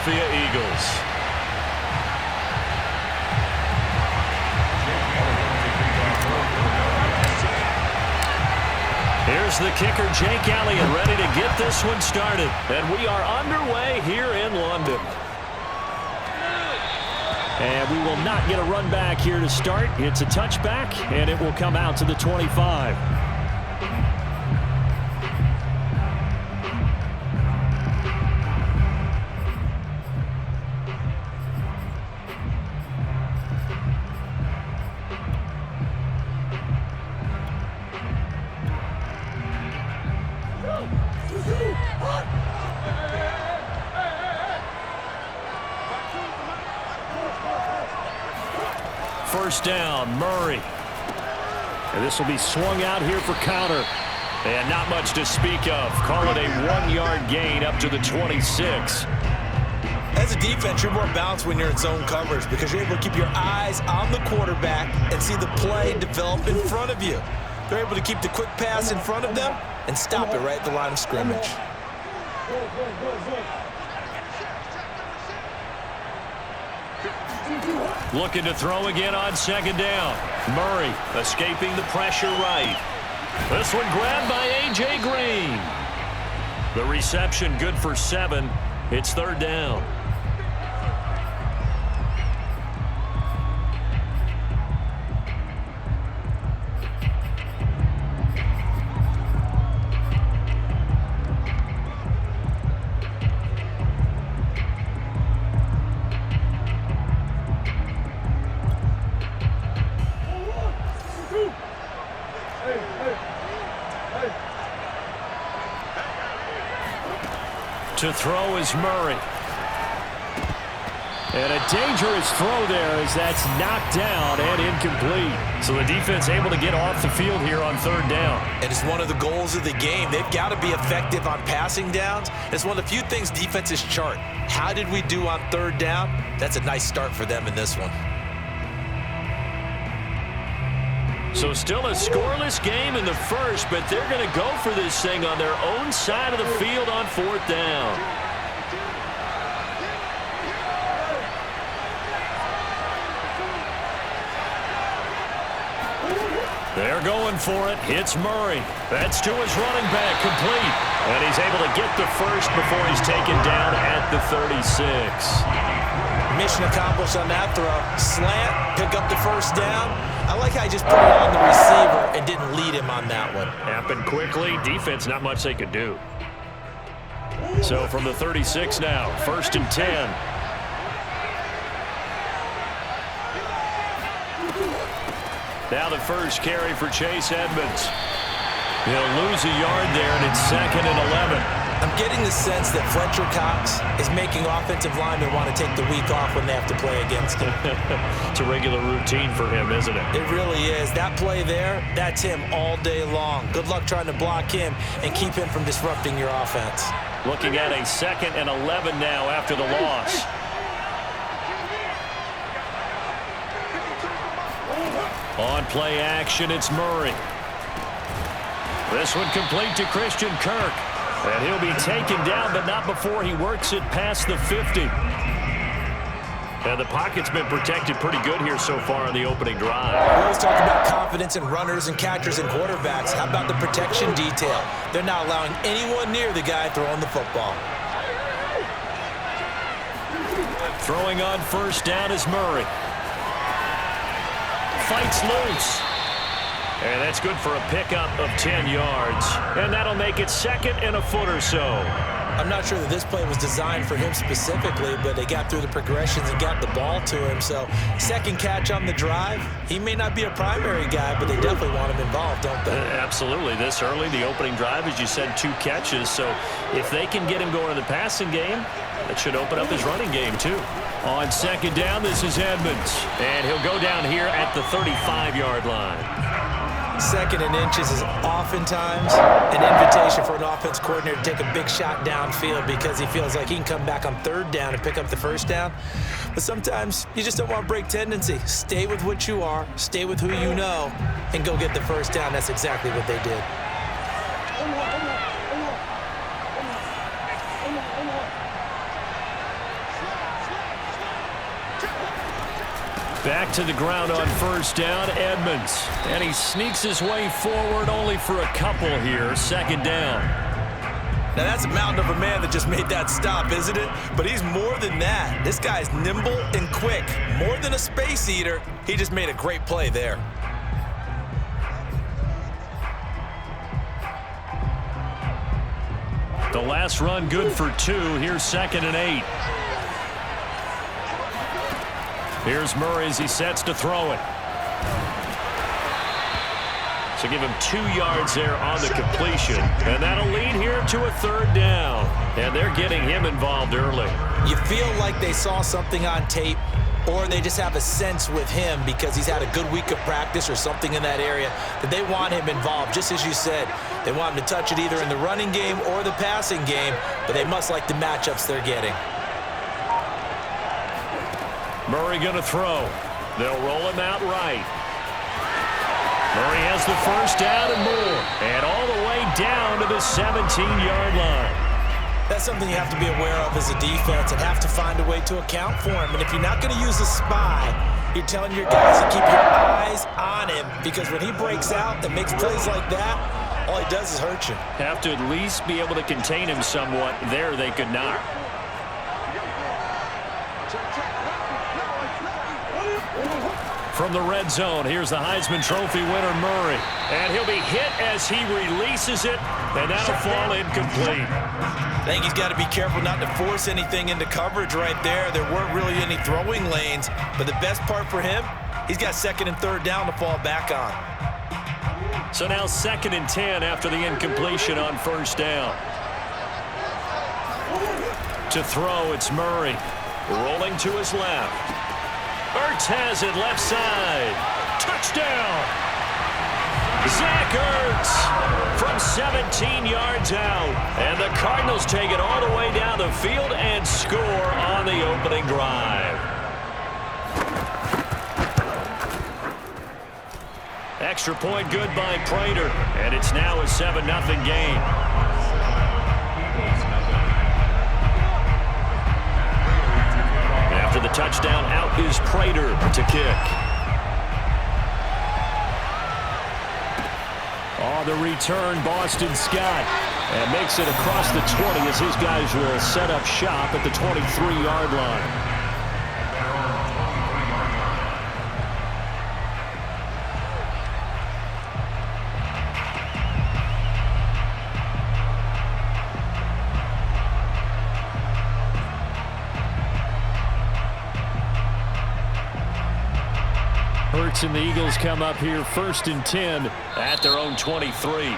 Philadelphia Eagles. Here's the kicker, Jake Elliott, ready to get this one started. And we are underway here in London. And we will not get a run back here to start. It's a touchback, and it will come out to the 25. First down, Murray. And this will be swung out here for counter. And not much to speak of. Call it a 1-yard gain up to the 26. As a defense, you're more balanced when you're in zone coverage because you're able to keep your eyes on the quarterback and see the play develop in front of you. They're able to keep the quick pass in front of them and stop it right at the line of scrimmage. Looking to throw again on second down. Murray escaping the pressure right. This one grabbed by A.J. Green. The reception good for 7. It's third down. To throw is Murray. And a dangerous throw there as that's knocked down and incomplete. So the defense able to get off the field here on third down. It is one of the goals of the game. They've got to be effective on passing downs. It's one of the few things defenses chart. How did we do on third down? That's a nice start for them in this one. So still a scoreless game in the first, but they're going to go for this thing on their own side of the field on fourth down. They're going for it. It's Murray. That's to his running back, complete. And he's able to get the first before he's taken down at the 36. Mission accomplished on that throw. Slant, pick up the first down. I like how he just put it on the receiver and didn't lead him on that one. Happened quickly. Defense, not much they could do. So from the 36 now, first and 10. Now the first carry for Chase Edmonds. He'll lose a yard there, and it's second and 11. I'm getting the sense that Fletcher Cox is making offensive linemen want to take the week off when they have to play against him. It's a regular routine for him, isn't it? It really is. That play there, that's him all day long. Good luck trying to block him and keep him from disrupting your offense. Looking at a second and 11 now after the loss. On play action, it's Murray. This one complete to Christian Kirk. And he'll be taken down, but not before he works it past the 50. And the pocket's been protected pretty good here so far on the opening drive. We always talk about confidence in runners and catchers and quarterbacks. How about the protection detail? They're not allowing anyone near the guy throwing the football. Throwing on first down is Murray. Fights loose. And that's good for a pickup of 10 yards. And that'll make it second and a foot or so. I'm not sure that this play was designed for him specifically, but they got through the progressions and got the ball to him. So second catch on the drive. He may not be a primary guy, but they definitely want him involved, don't they? Absolutely. This early, the opening drive, as you said, 2 catches. So if they can get him going in the passing game, that should open up his running game too. On second down, this is Edmonds. And he'll go down here at the 35-yard line. Second and inches is oftentimes an invitation for an offense coordinator to take a big shot downfield because he feels like he can come back on third down and pick up the first down. But sometimes you just don't want to break tendency. Stay with what you are, stay with who you know, and go get the first down. That's exactly what they did. Back to the ground on first down, Edmonds. And he sneaks his way forward only for a couple here. Second down. Now, that's a mountain of a man that just made that stop, isn't it? But he's more than that. This guy's nimble and quick. More than a space eater, he just made a great play there. The last run good for 2. Here's 2nd and 8. Here's Murray as he sets to throw it. So give him 2 yards there on the completion. And that'll lead here to a 3rd down. And they're getting him involved early. You feel like they saw something on tape, or they just have a sense with him because he's had a good week of practice or something in that area that they want him involved. Just as you said, they want him to touch it either in the running game or the passing game, but they must like the matchups they're getting. Murray going to throw. They'll roll him out right. Murray has the first down and more. And all the way down to the 17-yard line. That's something you have to be aware of as a defense and have to find a way to account for him. And if you're not going to use a spy, you're telling your guys to keep your eyes on him, because when he breaks out and makes plays like that, all he does is hurt you. Have to at least be able to contain him somewhat. There they could not. From the red zone, here's the Heisman Trophy winner, Murray. And he'll be hit as he releases it, and that'll fall incomplete. I think he's got to be careful not to force anything into coverage right there. There weren't really any throwing lanes, but the best part for him, he's got 2nd and 3rd down to fall back on. So now 2nd and 10 after the incompletion on first down. To throw, it's Murray. Rolling to his left. Ertz has it left side. Touchdown! Zach Ertz from 17 yards out. And the Cardinals take it all the way down the field and score on the opening drive. Extra point good by Prater. And it's now a 7-0 game. After the touchdown, out is Prater to kick. On the return, Boston Scott. And makes it across the 20 as his guys will set up shop at the 23-yard line. Hurts and the Eagles come up here 1st and 10 at their own 23.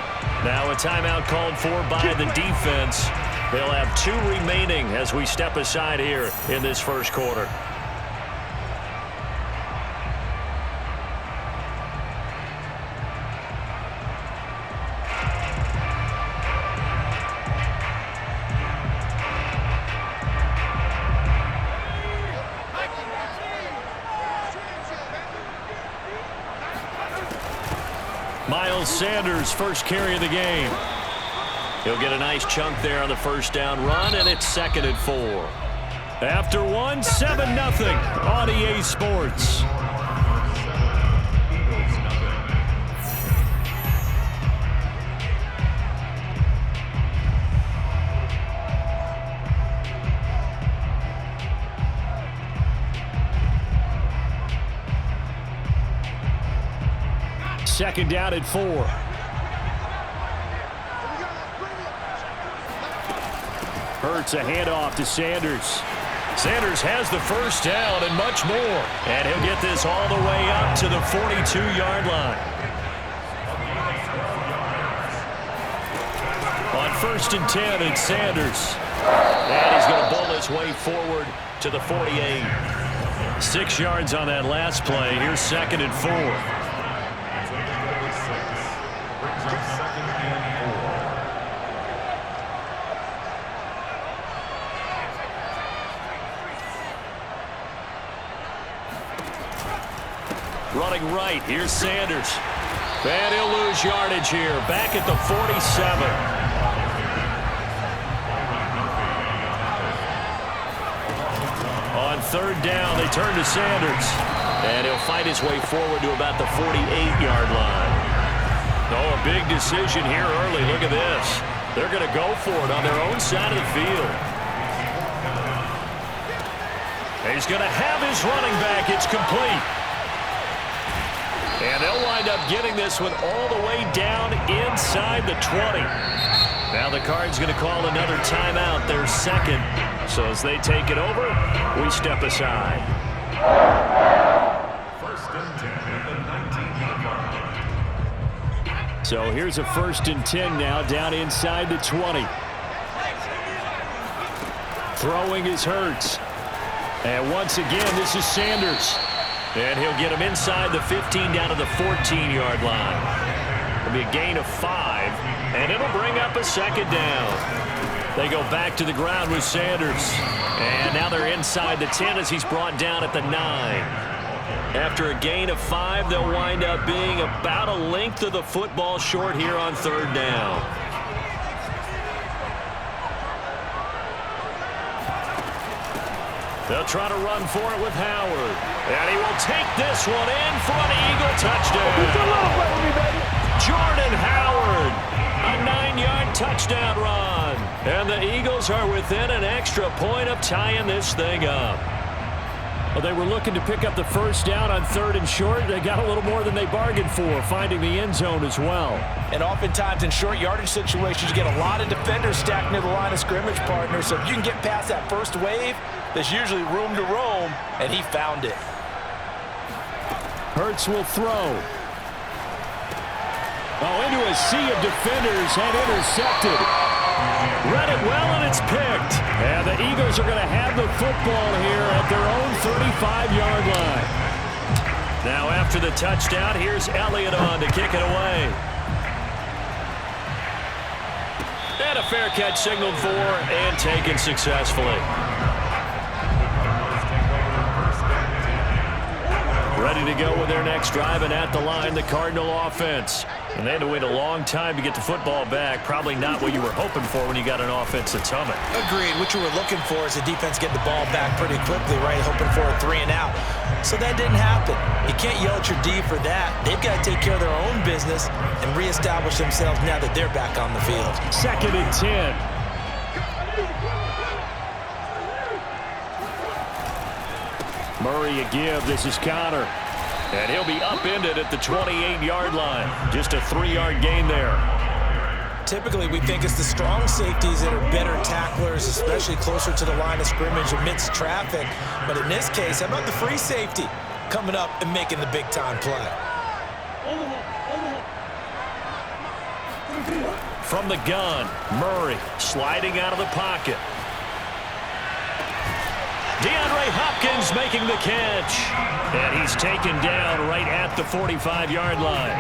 Now a timeout called for by the defense. They'll have 2 remaining as we step aside here in this first quarter. Miles Sanders, first carry of the game. He'll get a nice chunk there on the first down run, and it's 2nd and 4. After one, 7-0 on EA Sports. Second down at 4. Hurts a handoff to Sanders. Sanders has the first down and much more. And he'll get this all the way up to the 42-yard line. On 1st and 10, it's Sanders. And he's going to bowl his way forward to the 48. 6 yards on that last play. Here's 2nd and 4. Running right, here's Sanders. And he'll lose yardage here, back at the 47. On 3rd down, they turn to Sanders. And he'll fight his way forward to about the 48-yard line. Oh, a big decision here early. Look at this. They're going to go for it on their own side of the field. He's going to have his running back. It's complete. And they'll wind up getting this one all the way down inside the 20. Now the Cards going to call another timeout, their second. So as they take it over, we step aside. First and 10 at the 19-yard line. So here's a 1st and 10 now, down inside the 20. Throwing is Hurts. And once again, this is Sanders. And he'll get him inside the 15 down to the 14-yard line. It'll be a gain of 5, and it'll bring up a second down. They go back to the ground with Sanders. And now they're inside the 10 as he's brought down at the 9. After a gain of 5, they'll wind up being about a length of the football short here on 3rd down. They'll try to run for it with Howard. And he will take this one in for an Eagle touchdown. Jordan Howard, a 9-yard touchdown run. And the Eagles are within an extra point of tying this thing up. Well, they were looking to pick up the 1st down on 3rd and short. They got a little more than they bargained for, finding the end zone as well. And oftentimes in short yardage situations, you get a lot of defenders stacked near the line of scrimmage partners. So if you can get past that first wave, there's usually room to roam, and he found it. Hurts will throw. Oh, into a sea of defenders and intercepted. Read it well, and it's picked. And the Eagles are going to have the football here at their own 35-yard line. Now after the touchdown, here's Elliott on to kick it away. And a fair catch signaled for and taken successfully. Ready to go with their next drive, and at the line, the Cardinal offense. And they had to wait a long time to get the football back. Probably not what you were hoping for when you got an offense that's humming. Agreed. What you were looking for is the defense get the ball back pretty quickly, right? Hoping for a 3 and out. So that didn't happen. You can't yell at your D for that. They've got to take care of their own business and reestablish themselves now that they're back on the field. 2nd and 10. Murray a give. This is Connor. And he'll be upended at the 28-yard line. Just a 3-yard gain there. Typically, we think it's the strong safeties that are better tacklers, especially closer to the line of scrimmage amidst traffic. But in this case, how about the free safety coming up and making the big-time play? From the gun, Murray sliding out of the pocket. DeAndre Hopkins making the catch. And he's taken down right at the 45-yard line.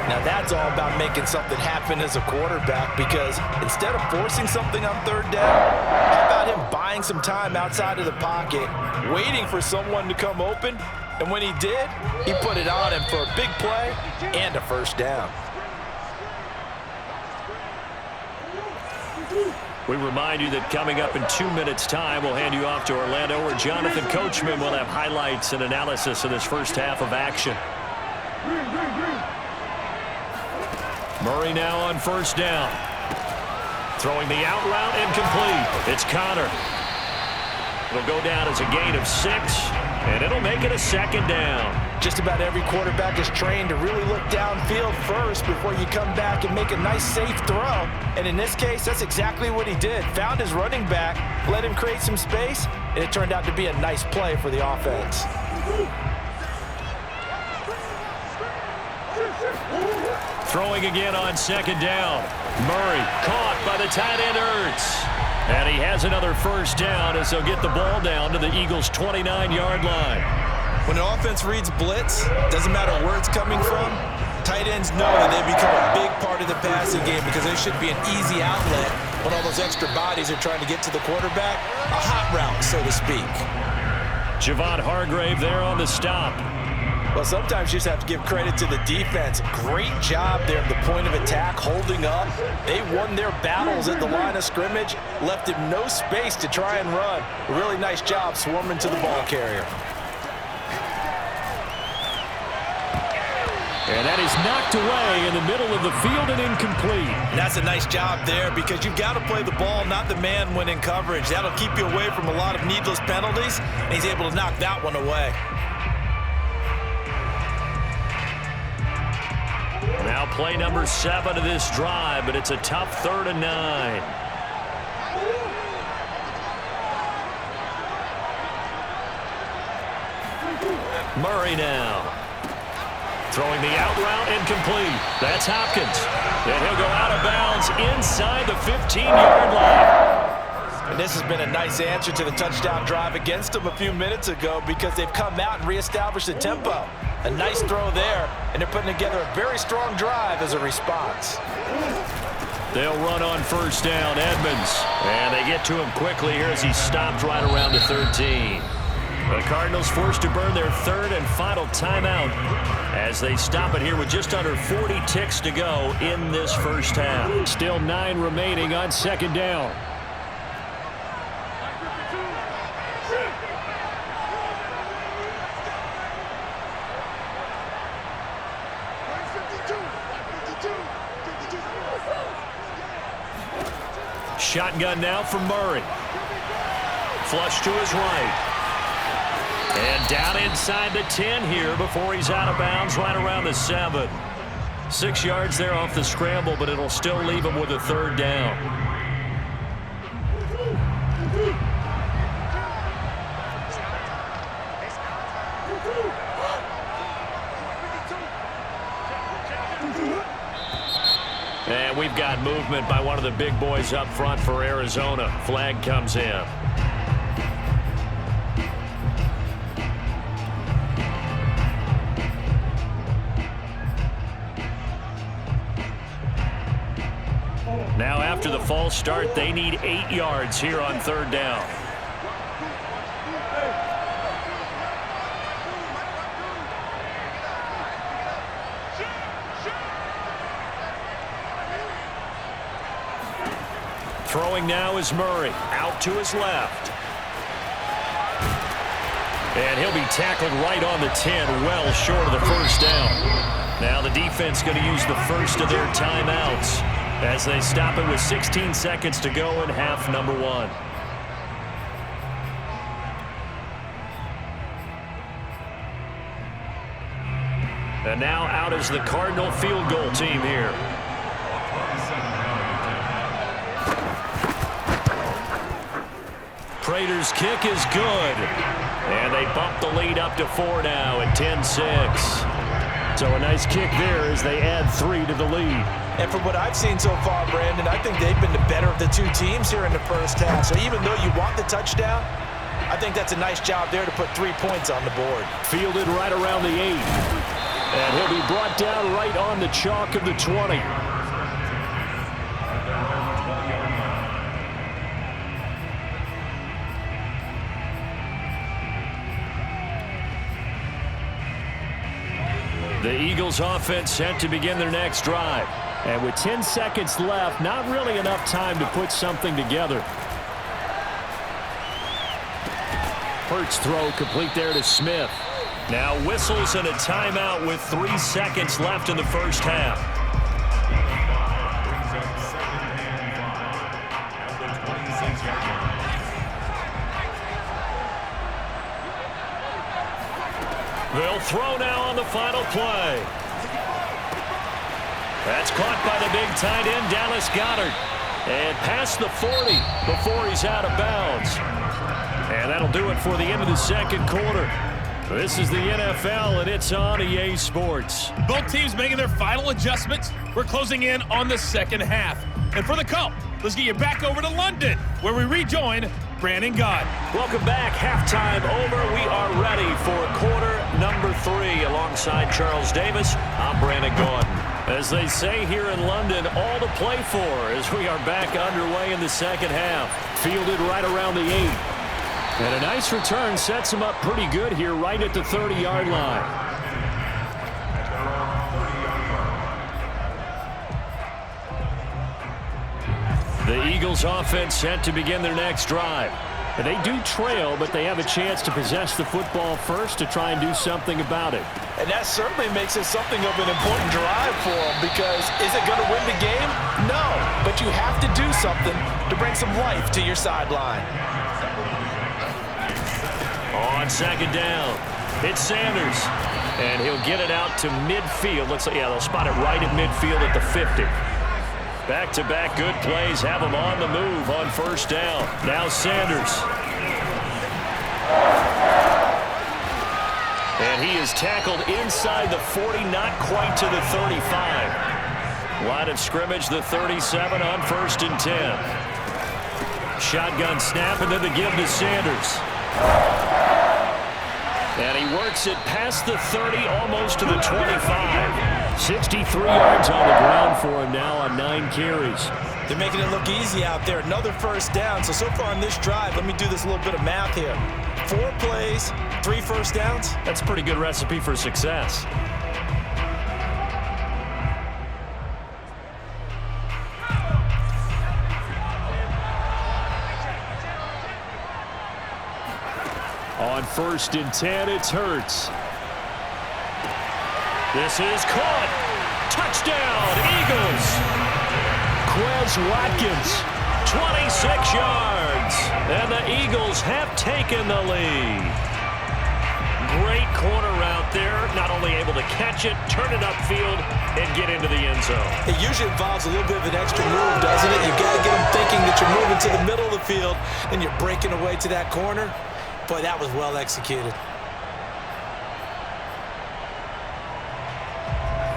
Now that's all about making something happen as a quarterback, because instead of forcing something on 3rd down, how about him buying some time outside of the pocket, waiting for someone to come open, and when he did, he put it on him for a big play and a 1st down. We remind you that coming up in 2 minutes' time, we'll hand you off to Orlando, where Jonathan Coachman will have highlights and analysis of this first half of action. Murray now on 1st down. Throwing the out route incomplete. It's Connor. It'll go down as a gain of 6, and it'll make it a 2nd down. Just about every quarterback is trained to really look downfield first before you come back and make a nice, safe throw. And in this case, that's exactly what he did. Found his running back, let him create some space, and it turned out to be a nice play for the offense. Throwing again on 2nd down. Murray caught by the tight end Hurts. And he has another 1st down as they'll get the ball down to the Eagles' 29-yard line. When an offense reads blitz, doesn't matter where it's coming from, tight ends know that they become a big part of the passing game, because there should be an easy outlet when all those extra bodies are trying to get to the quarterback. A hot route, so to speak. Javon Hargrave there on the stop. Well, sometimes you just have to give credit to the defense. Great job there at the point of attack, holding up. They won their battles at the line of scrimmage, left him no space to try and run. A really nice job swarming to the ball carrier. And that is knocked away in the middle of the field and incomplete. And that's a nice job there because you've got to play the ball, not the man when in coverage. That'll keep you away from a lot of needless penalties, and he's able to knock that one away. Now play number 7 of this drive, but it's a tough 3rd and 9. Murray now. Throwing the out route incomplete. That's Hopkins. And he'll go out of bounds inside the 15-yard line. And this has been a nice answer to the touchdown drive against them a few minutes ago because they've come out and reestablished the tempo. A nice throw there, and they're putting together a very strong drive as a response. They'll run on 1st down, Edmonds. And they get to him quickly here as he stopped right around the 13. The Cardinals forced to burn their 3rd and final timeout as they stop it here with just under 40 ticks to go in this first half. Still 9 remaining on 2nd down. Shotgun now from Murray. Flush to his right. And down inside the 10 here before he's out of bounds right around the 7. 6 yards there off the scramble, but it'll still leave him with a 3rd down. And we've got movement by one of the big boys up front for Arizona. Flag comes in. Now after the false start, they need 8 yards here on 3rd down. Throwing now is Murray. Out to his left. And he'll be tackled right on the 10, well short of the 1st down. Now the defense going to use the first of their timeouts as they stop it with 16 seconds to go in half number 1. And now out is the Cardinal field goal team here. Prater's kick is good. And they bump the lead up to 4 now at 10-6. So a nice kick there as they add 3 to the lead. And from what I've seen so far, Brandon, I think they've been the better of the 2 teams here in the first half. So even though you want the touchdown, I think that's a nice job there to put 3 points on the board. Fielded right around the 8. And he'll be brought down right on the chalk of the 20. The Eagles offense set to begin their next drive. And with 10 seconds left, not really enough time to put something together. Hurts throw complete there to Smith. Now whistles and a timeout with 3 seconds left in the first half. They'll throw now on the final play. That's caught by the big tight end, Dallas Goedert. And past the 40 before he's out of bounds. And that'll do it for the end of the second quarter. This is the NFL, and it's on EA Sports. Both teams making their final adjustments. We're closing in on the second half. And for the call, let's get you back over to London, where we rejoin Brandon Gaudin. Welcome back. Halftime over. We are ready for quarter number 3. Alongside Charles Davis, I'm Brandon Gaudin. As they say here in London, all to play for as we are back underway in the second half. Fielded right around the 8. And a nice return sets him up pretty good here right at the 30-yard line. The Eagles offense set to begin their next drive. They do trail, but they have a chance to possess the football first to try and do something about it. And that certainly makes it something of an important drive for them, because is it going to win the game? No, but you have to do something to bring some life to your sideline. On second down, it's Sanders, and he'll get it out to midfield. Looks like, yeah, they'll spot it right at midfield at the 50. Back-to-back good plays have him on the move on first down. Now Sanders. And he is tackled inside the 40, not quite to the 35. Line of scrimmage, the 37 on 1st and 10. Shotgun snap, and then the give to Sanders. And he works it past the 30, almost to the 25. 63 yards on the ground for him now on 9 carries. They're making it look easy out there. Another first down. So far on this drive, let me do this little bit of math here. 4 plays, 3 first downs. That's a pretty good recipe for success. On 1st and 10, it's Hurts. This is caught. Touchdown, Eagles. Quez Watkins, 26 yards. And the Eagles have taken the lead. Great corner out there. Not only able to catch it, turn it upfield, and get into the end zone. It usually involves a little bit of an extra move, doesn't it? You've got to get them thinking that you're moving to the middle of the field, and you're breaking away to that corner. Boy, that was well executed.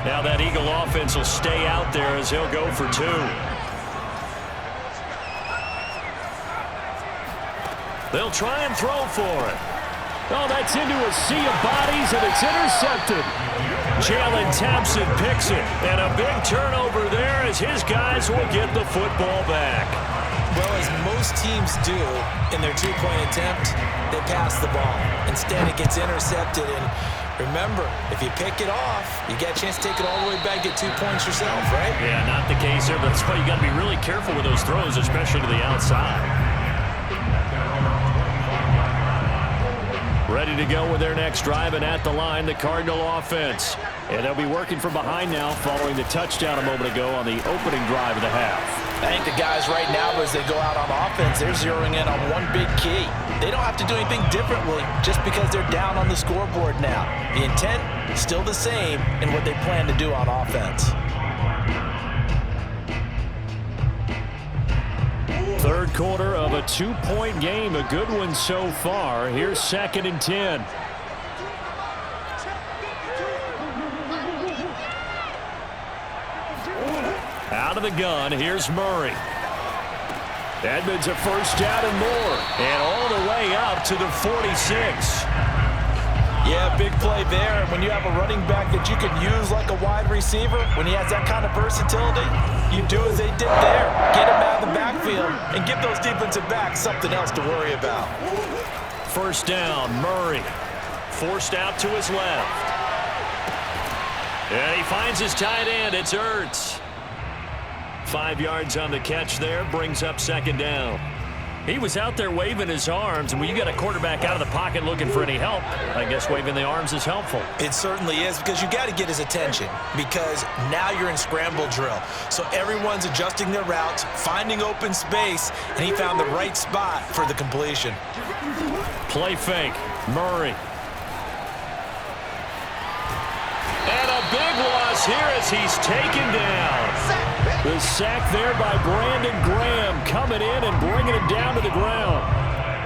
Now that Eagle offense will stay out there as he'll go for 2. They'll try and throw for it. Oh, that's into a sea of bodies, and it's intercepted. Jalen Thompson picks it, and a big turnover there as his guys will get the football back. Well, as most teams do in their 2-point attempt, they pass the ball. Instead, it gets intercepted. And remember, if you pick it off, you get a chance to take it all the way back, get 2 points yourself, right? Yeah, not the case there, but that's why you got to be really careful with those throws, especially to the outside. Ready to go with their next drive, and at the line, the Cardinal offense. And they'll be working from behind now following the touchdown a moment ago on the opening drive of the half. I think the guys right now, as they go out on offense, they're zeroing in on one big key. They don't have to do anything differently just because they're down on the scoreboard now. The intent is still the same in what they plan to do on offense. Third quarter of a 2-point game, a good one so far. Here's 2nd and 10. Out of the gun, here's Murray. Edmonds a first down and more. And all the way up to the 46. Yeah, big play there. When you have a running back that you can use like a wide receiver, when he has that kind of versatility, you do as they did there. Get him out of the backfield and give those defensive backs something else to worry about. First down, Murray. Forced out to his left. And he finds his tight end. It's Ertz. 5 yards on the catch there, brings up 2nd down. He was out there waving his arms, and when you got a quarterback out of the pocket looking for any help, I guess waving the arms is helpful. It certainly is, because you got to get his attention, because now you're in scramble drill. So everyone's adjusting their routes, finding open space, and he found the right spot for the completion. Play fake, Murray. And a big loss here as he's taken down. The sack there by Brandon Graham, coming in and bringing it down to the ground.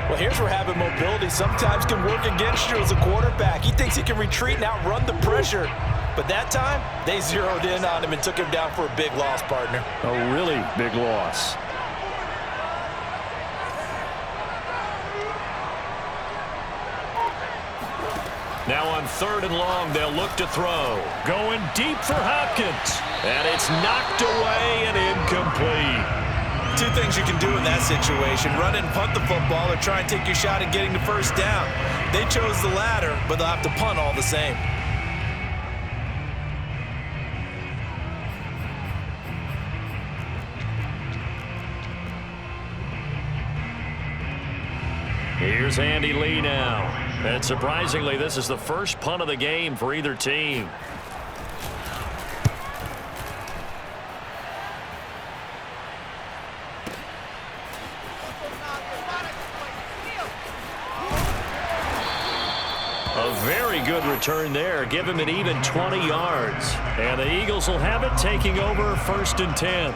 Well, here's where having mobility sometimes can work against you as a quarterback. He thinks he can retreat and outrun the pressure. But that time, they zeroed in on him and took him down for a big loss, partner. A really big loss. Now on 3rd and long, they'll look to throw. Going deep for Hopkins. And it's knocked away and incomplete. 2 things you can do in that situation. Run and punt the football or try and take your shot at getting the first down. They chose the latter, but they'll have to punt all the same. Here's Andy Lee now. And surprisingly, this is the first punt of the game for either team. A very good return there. Give him an even 20 yards. And the Eagles will have it, taking over 1st and 10.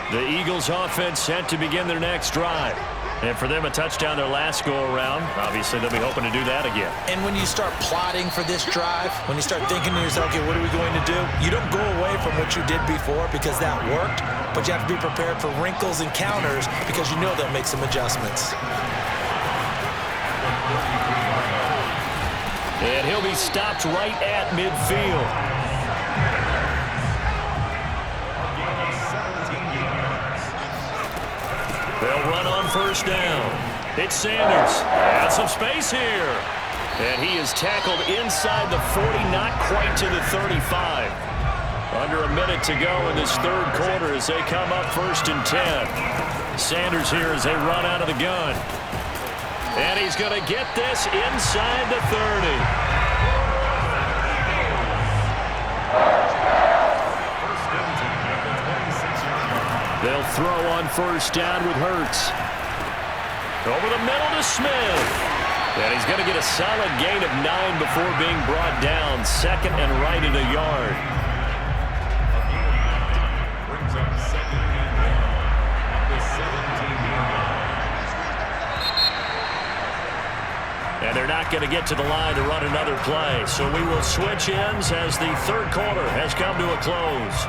The Eagles offense set to begin their next drive. And for them, a touchdown their last go-around. Obviously, they'll be hoping to do that again. And when you start plotting for this drive, when you start thinking to yourself, okay, what are we going to do? You don't go away from what you did before because that worked, but you have to be prepared for wrinkles and counters because you know they'll make some adjustments. And he'll be stopped right at midfield. They'll run on 1st down. It's Sanders. And some space here. And he is tackled inside the 40, not quite to the 35. Under a minute to go in this 3rd quarter as they come up 1st and 10. Sanders here as they run out of the gun. And he's going to get this inside the 30. They'll throw on 1st down with Hurts. Over the middle to Smith. And he's going to get a solid gain of 9 before being brought down. 2nd and right at a yard. Brings up 2nd and 1 at the 17-yard line. And they're not going to get to the line to run another play. So we will switch ends as the 3rd quarter has come to a close.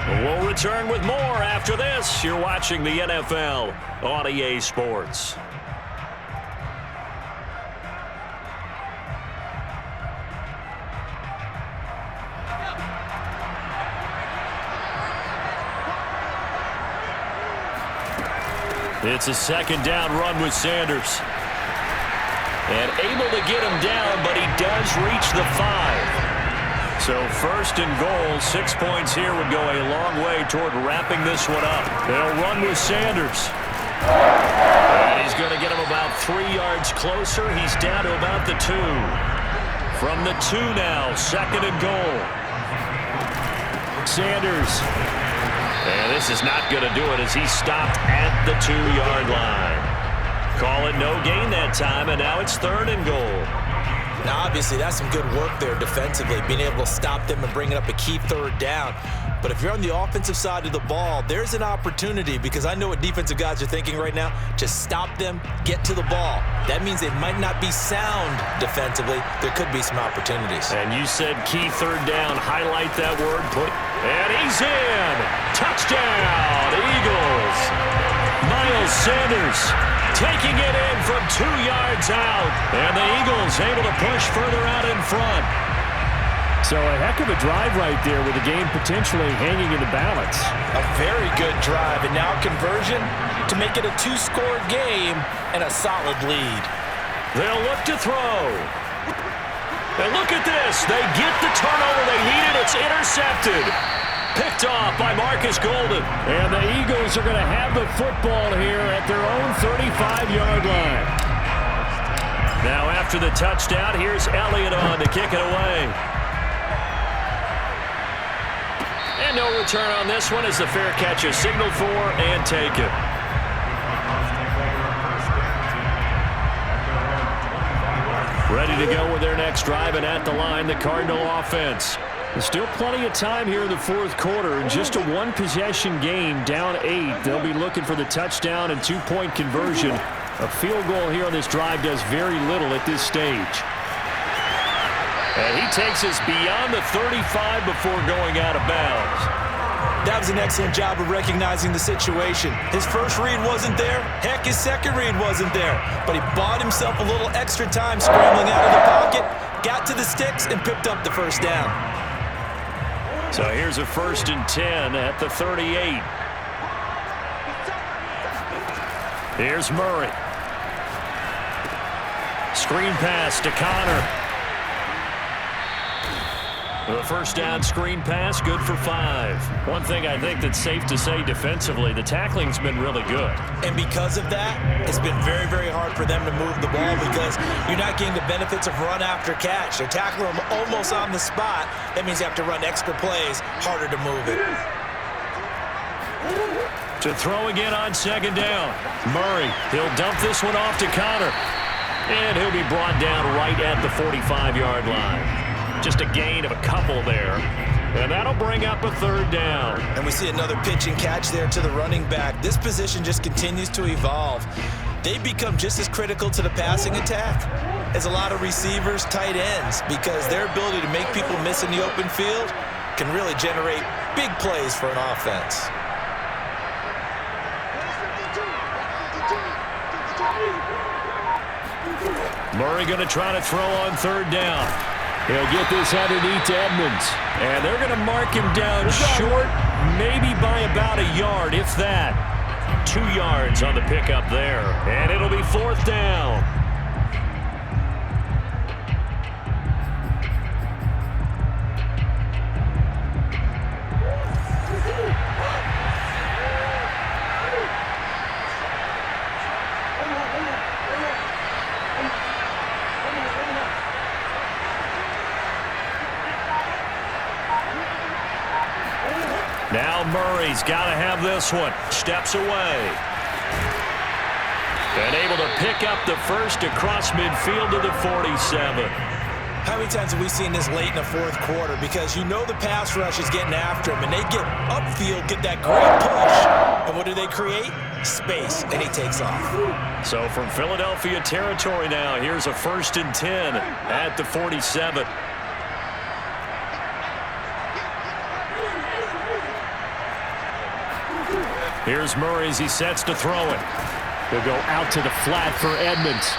We'll return with more after this. You're watching the NFL on EA Sports. It's a 2nd down run with Sanders. And able to get him down, but he does reach the 5. So 1st and goal, 6 points here would go a long way toward wrapping this one up. They'll run with Sanders. And he's going to get him about 3 yards closer. He's down to about the 2. From the 2 now, 2nd and goal. Sanders. And this is not going to do it as he's stopped at the 2-yard line. Call it no gain that time, and now it's 3rd and goal. Now, obviously, that's some good work there defensively, being able to stop them and bringing up a key 3rd down. But if you're on the offensive side of the ball, there's an opportunity because I know what defensive guys are thinking right now. Just stop them, get to the ball. That means they might not be sound defensively. There could be some opportunities. And you said key 3rd down. Highlight that word. And he's in. Touchdown, Eagles. Miles Sanders taking it in from 2 yards out. And the Eagles able to push further out in front. So a heck of a drive right there with the game potentially hanging in the balance. A very good drive, and now conversion to make it a 2-score game and a solid lead. They'll look to throw. And look at this. They get the turnover they needed. It's intercepted. Picked off by Marcus Golden. And the Eagles are going to have the football here at their own 35-yard line. Now after the touchdown, here's Elliott on to kick it away. And no return on this one as the fair catch is signaled for and taken. Ready to go with their next drive, and at the line, the Cardinal offense. There's still plenty of time here in the 4th quarter, and just a 1-possession game, down 8. They'll be looking for the touchdown and 2-point conversion. A field goal here on this drive does very little at this stage. And he takes us beyond the 35 before going out of bounds. That was an excellent job of recognizing the situation. His first read wasn't there. Heck, his second read wasn't there. But he bought himself a little extra time scrambling out of the pocket, got to the sticks, and picked up the first down. So here's a 1st and 10 at the 38. Here's Murray. Screen pass to Connor. The first down screen pass, good for 5. One thing I think that's safe to say defensively, the tackling's been really good. And because of that, it's been very, very hard for them to move the ball because you're not getting the benefits of run after catch. They're tackling them almost on the spot. That means you have to run extra plays, harder to move it. To throw again on second down. Murray, he'll dump this one off to Connor. And he'll be brought down right at the 45-yard line. Just a gain of a couple there. And that'll bring up a third down. And we see another pitch and catch there to the running back. This position just continues to evolve. They become just as critical to the passing attack as a lot of receivers, tight ends, because their ability to make people miss in the open field can really generate big plays for an offense. Murray going to try to throw on third down. He'll get this underneath to Edmonds. And they're going to mark him down short, maybe by about a yard, if that. 2 yards on the pickup there. And it'll be fourth down. Now Murray's got to have this one. Steps away. And able to pick up the first across midfield to the 47. How many times have we seen this late in the fourth quarter? Because you know the pass rush is getting after him, and they get upfield, get that great push. And what do they create? Space, and he takes off. So from Philadelphia territory now, here's a 1st and 10 at the 47. Here's Murray as he sets to throw it. He'll go out to the flat for Edmonds.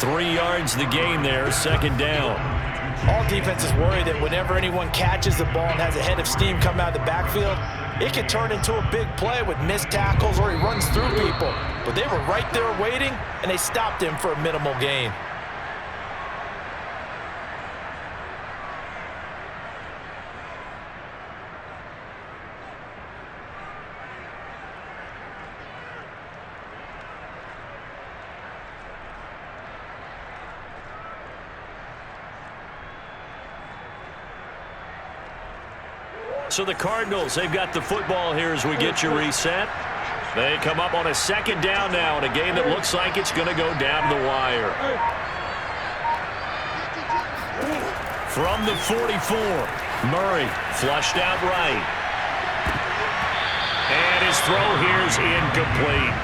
3 yards the gain there, second down. All defenses worry that whenever anyone catches the ball and has a head of steam come out of the backfield, it can turn into a big play with missed tackles or he runs through people. But they were right there waiting, and they stopped him for a minimal gain. So the Cardinals, they've got the football here as we get you reset. They come up on a second down now in a game that looks like it's going to go down the wire. From the 44, Murray flushed out right. And his throw here is incomplete.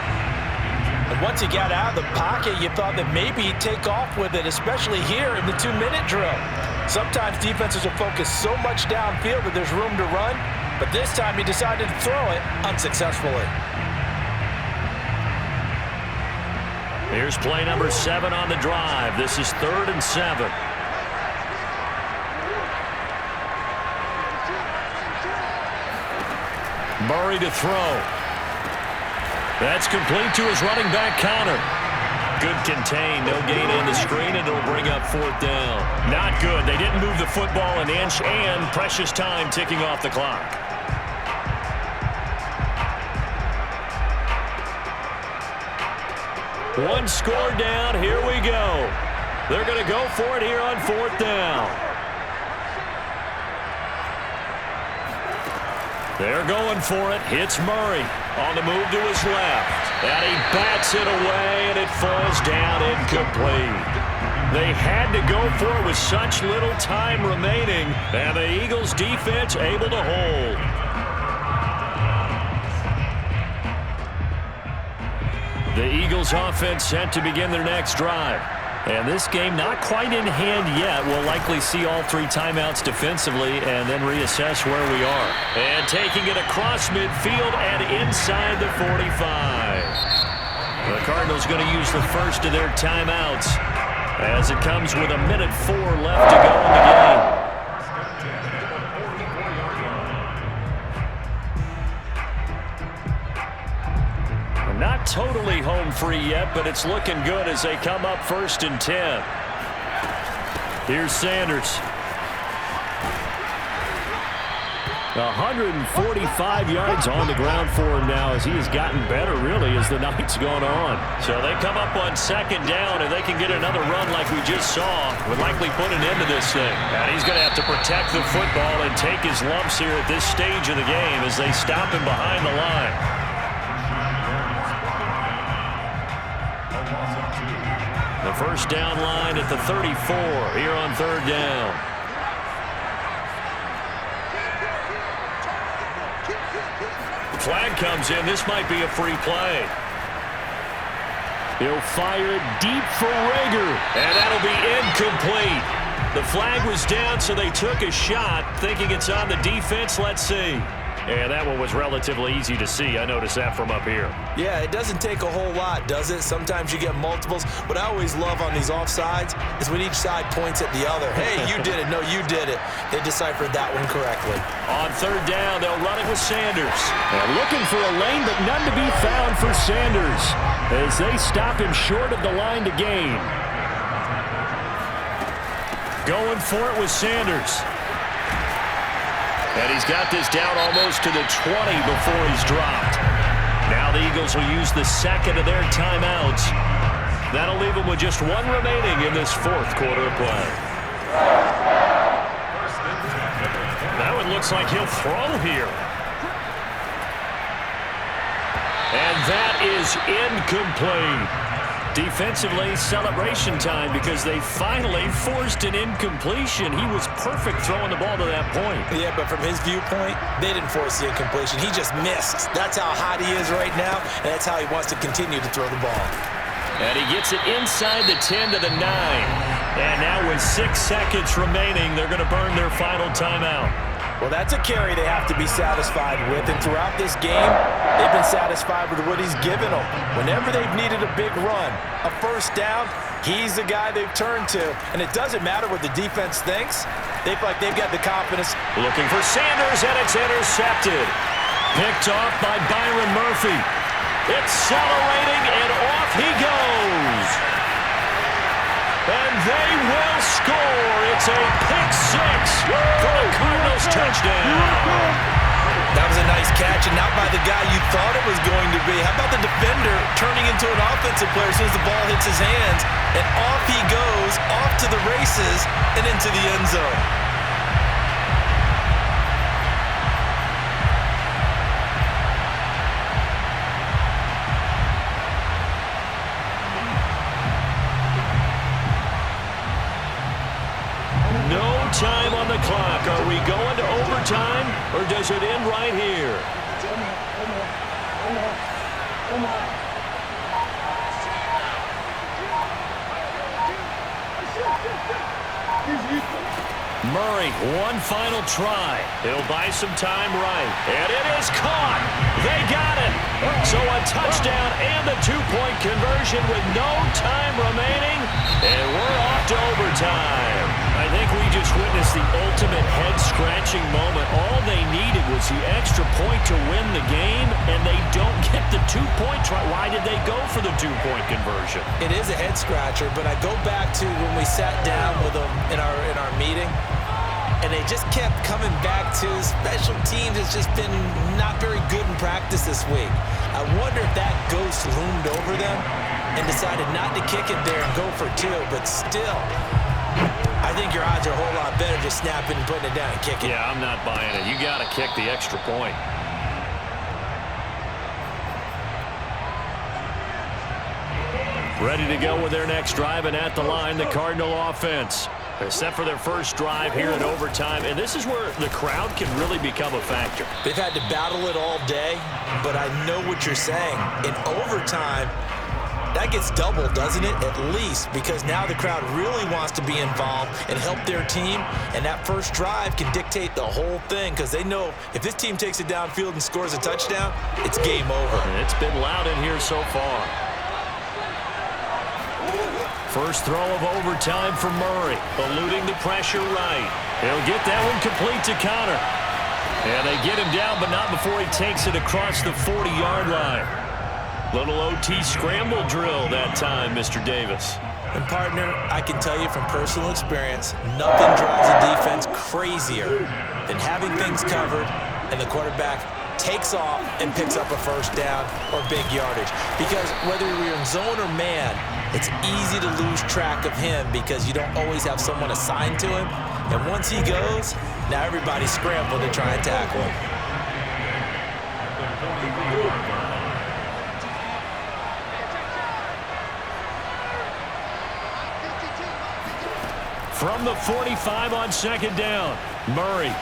And once he got out of the pocket, you thought that maybe he'd take off with it, especially here in the 2-minute drill. Sometimes defenses will focus so much downfield that there's room to run, but this time he decided to throw it unsuccessfully. Here's play number 7 on the drive. This is 3rd and 7. Murray to throw. That's complete to his running back, Connor. Good contain, no gain on the screen, and it'll bring up 4th down. Not good. They didn't move the football an inch, and precious time ticking off the clock. One score down. Here we go. They're going to go for it here on 4th down. They're going for it. Hits Murray on the move to his left. And he bats it away, and it falls down incomplete. They had to go for it with such little time remaining, and the Eagles' defense able to hold. The Eagles' offense set to begin their next drive. And this game not quite in hand yet. We'll likely see all 3 timeouts defensively and then reassess where we are. And taking it across midfield and inside the 45. The Cardinals going to use the first of their timeouts as it comes with 1:04 left to go in the game. Not totally home free yet, but it's looking good as they come up 1st and 10. Here's Sanders. 145 yards on the ground for him now as he has gotten better, really, as the night's gone on. So they come up on second down, and they can get another run like we just saw. Would likely put an end to this thing. And he's going to have to protect the football and take his lumps here at this stage of the game as they stop him behind the line. The first down line at the 34 here on third down. Flag comes in. This might be a free play. He'll fire it deep for Rager, and that'll be incomplete. The flag was down, so they took a shot, thinking it's on the defense. Let's see. And that one was relatively easy to see. I noticed that from up here. Yeah, it doesn't take a whole lot, does it? Sometimes you get multiples. What I always love on these offsides is when each side points at the other. Hey, you did it. No, you did it. They deciphered that one correctly. On third down, they'll run it with Sanders. And looking for a lane, but none to be found for Sanders as they stop him short of the line to gain. Going for it with Sanders. And he's got this down almost to the 20 before he's dropped. Now the Eagles will use the second of their timeouts. That'll leave them with just one remaining in this fourth quarter of play. That one looks like he'll throw here. And that is incomplete. Defensively, celebration time because they finally forced an incompletion. He was perfect throwing the ball to that point. Yeah, but from his viewpoint, they didn't force the incompletion. He just missed. That's how hot he is right now, and that's how he wants to continue to throw the ball. And he gets it inside the 10 to the 9. And now with 6 seconds remaining, they're going to burn their final timeout. Well, that's a carry they have to be satisfied with. And throughout this game, they've been satisfied with what he's given them. Whenever they've needed a big run, a first down, he's the guy they've turned to. And it doesn't matter what the defense thinks. They feel like they've got the confidence. Looking for Sanders, and it's intercepted. Picked off by Byron Murphy. Accelerating, and off he goes. And they will score. It's a pick six for the Cardinals touchdown. That was a nice catch, and not by the guy you thought it was going to be. How about the defender turning into an offensive player as soon as the ball hits his hands, and off he goes, off to the races, and into the end zone. Time on the clock. Are we going to overtime, or does it end right here? Murray, one final try. He'll buy some time right. And it is caught. They got it. So a touchdown and the two-point conversion with no time remaining. And we're off to overtime. I think we just witnessed the ultimate head-scratching moment. All they needed was the extra point to win the game, and they don't get the two-point try. Why did they go for the two-point conversion? It is a head-scratcher, but I go back to when we sat down with them in our meeting, and they just kept coming back to special teams. It's just been not very good in practice this week. I wonder if that ghost loomed over them and decided not to kick it there and go for two, but still, I think your odds are a whole lot better just snapping and putting it down and kicking. Yeah, I'm not buying it. You got to kick the extra point. Ready to go with their next drive, and at the line, the Cardinal offense. They're set for their first drive here in overtime, and this is where the crowd can really become a factor. They've had to battle it all day, but I know what you're saying. In overtime, that gets doubled, doesn't it? At least, because now the crowd really wants to be involved and help their team, and that first drive can dictate the whole thing because they know if this team takes it downfield and scores a touchdown, it's game over. And it's been loud in here so far. First throw of overtime for Murray, eluding the pressure right. He'll get that one complete to Connor. And they get him down, but not before he takes it across the 40-yard line. Little OT scramble drill that time, Mr. Davis. And, partner, I can tell you from personal experience, nothing drives a defense crazier than having things covered and the quarterback takes off and picks up a first down or big yardage. Because whether you're in zone or man, it's easy to lose track of him because you don't always have someone assigned to him. And once he goes, now everybody's scrambling to try and tackle him. From the 45 on second down, Murray.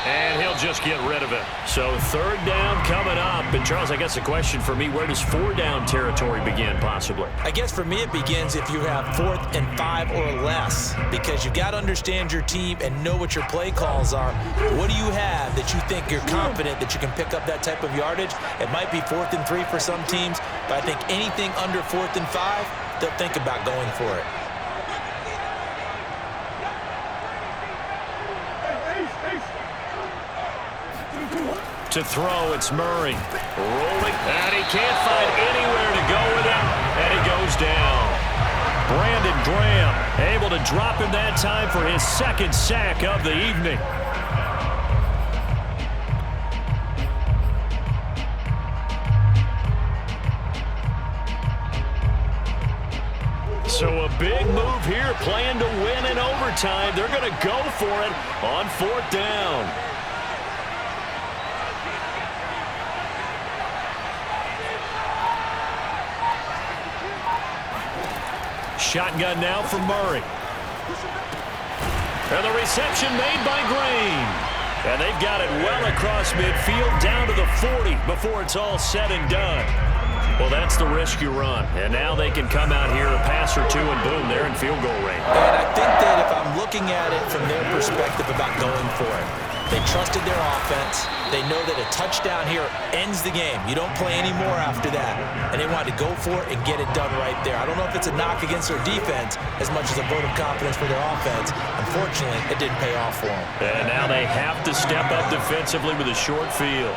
And he'll just get rid of it. So third down coming up. And Charles, I guess the question for me, where does 4 down territory begin possibly? I guess for me it begins if you have 4th and 5 or less, because you've got to understand your team and know what your play calls are. What do you have that you think you're confident that you can pick up that type of yardage? It might be 4th and 3 for some teams, but I think anything under 4th and 5, they'll think about going for it. To throw, it's Murray. Rolling, and he can't find anywhere to go with it, and he goes down. Brandon Graham able to drop him that time for his 2nd sack of the evening. So a big move here, playing to win in overtime. They're going to go for it on 4th down. Shotgun now for Murray. And the reception made by Green. And they've got it well across midfield down to the 40 before it's all said and done. Well, that's the risk you run. And now they can come out here, a pass or two, and boom, they're in field goal range. And I think that if I'm looking at it from their perspective about going for it, they trusted their offense. They know that a touchdown here ends the game. You don't play any more after that. And they wanted to go for it and get it done right there. I don't know if it's a knock against their defense as much as a vote of confidence for their offense. Unfortunately, it didn't pay off for them. And now they have to step up defensively with a short field.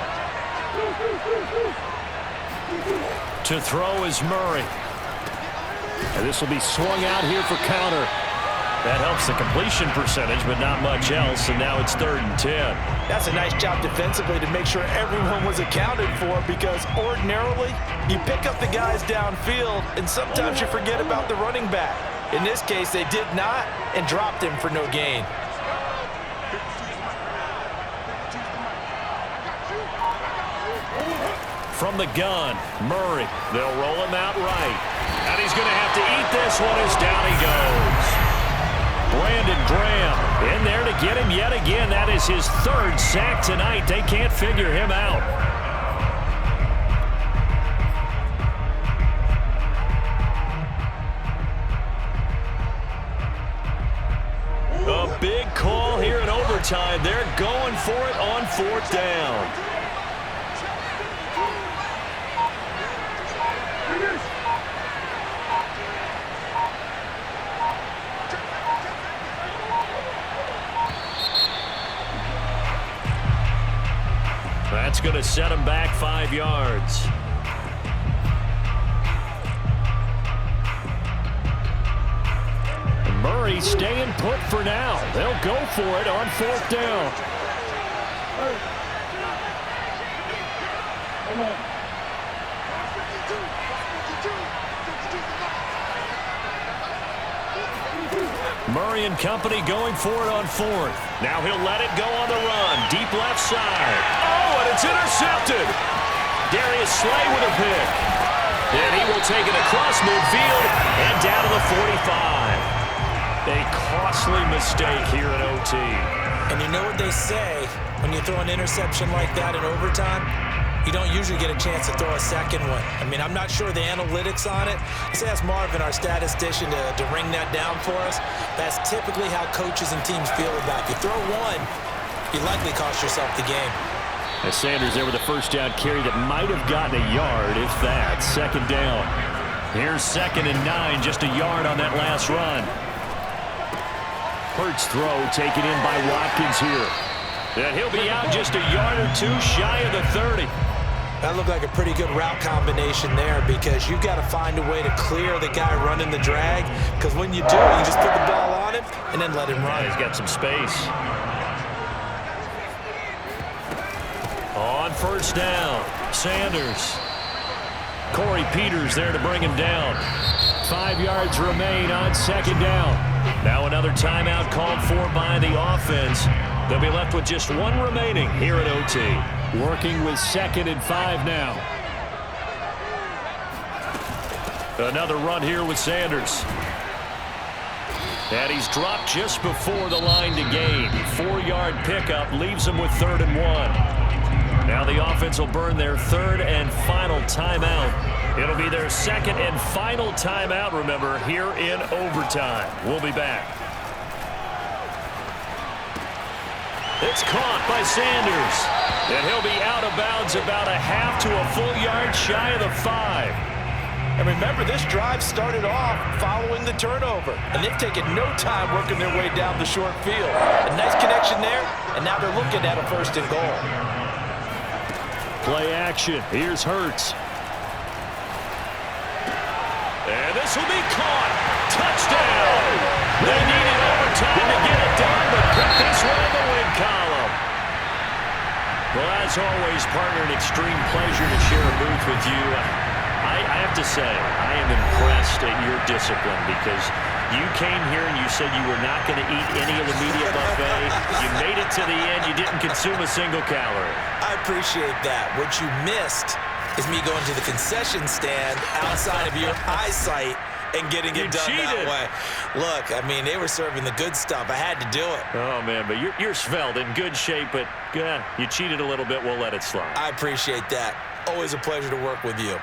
To throw is Murray. And this will be swung out here for counter. That helps the completion percentage, but not much else, and now it's 3rd and 10. That's a nice job defensively to make sure everyone was accounted for, because ordinarily you pick up the guys downfield, and sometimes you forget about the running back. In this case, they did not and dropped him for no gain. From the gun, Murray. They'll roll him out right. And he's going to have to eat this one as down he goes. Brandon Graham in there to get him yet again. That is his 3rd sack tonight. They can't figure him out. A big call here in overtime. They're going for it on 4th down. That's going to set him back 5 yards. And Murray staying put for now. They'll go for it on 4th down. Murray and company going for it on 4th. Now he'll let it go on the run. Deep left side. Oh, and it's intercepted. Darius Slay with a pick. And he will take it across midfield and down to the 45. A costly mistake here in OT. And you know what they say when you throw an interception like that in overtime? You don't usually get a chance to throw a second one. I mean, I'm not sure the analytics on it. Let's ask Marvin, our statistician, to ring that down for us. That's typically how coaches and teams feel about it. If you throw one, you likely cost yourself the game. As Sanders there with a first down carry that might have gotten a yard, if that. 2nd down. Here's 2nd and 9, just a yard on that last run. Hurts throw taken in by Watkins here. And he'll be out just a yard or 2 shy of the 30. That looked like a pretty good route combination there, because you've got to find a way to clear the guy running the drag, because when you do, you just put the ball on him and then let him run. He's got some space. first down. Sanders. Corey Peters there to bring him down. 5 yards remain on second down. Now another timeout called for by the offense. They'll be left with just one remaining here at OT. Working with 2nd and 5 now. Another run here with Sanders. And he's dropped just before the line to gain. 4-yard pickup leaves him with 3rd and 1. Now the offense will burn their 3rd and final timeout. It'll be their 2nd and final timeout, remember, here in overtime. We'll be back. It's caught by Sanders. And he'll be out of bounds about a half to a full yard shy of the 5. And remember, this drive started off following the turnover. And they've taken no time working their way down the short field. A nice connection there, and now they're looking at a 1st and goal. Play action. Here's Hurts. And this will be caught. Touchdown. They needed overtime to get it done, but put this one in the win column. Well, as always, partner, an extreme pleasure to share a booth with you. I have to say, I am impressed at your discipline because you came here and you said you were not going to eat any of the media buffet. You made it to the end. You didn't consume a single calorie. I appreciate that. What you missed is me going to the concession stand outside of your eyesight and getting it done that way. Look, I mean, they were serving the good stuff. I had to do it. Oh, man, but you're svelte, in good shape, but you cheated a little bit. We'll let it slide. I appreciate that. Always a pleasure to work with you.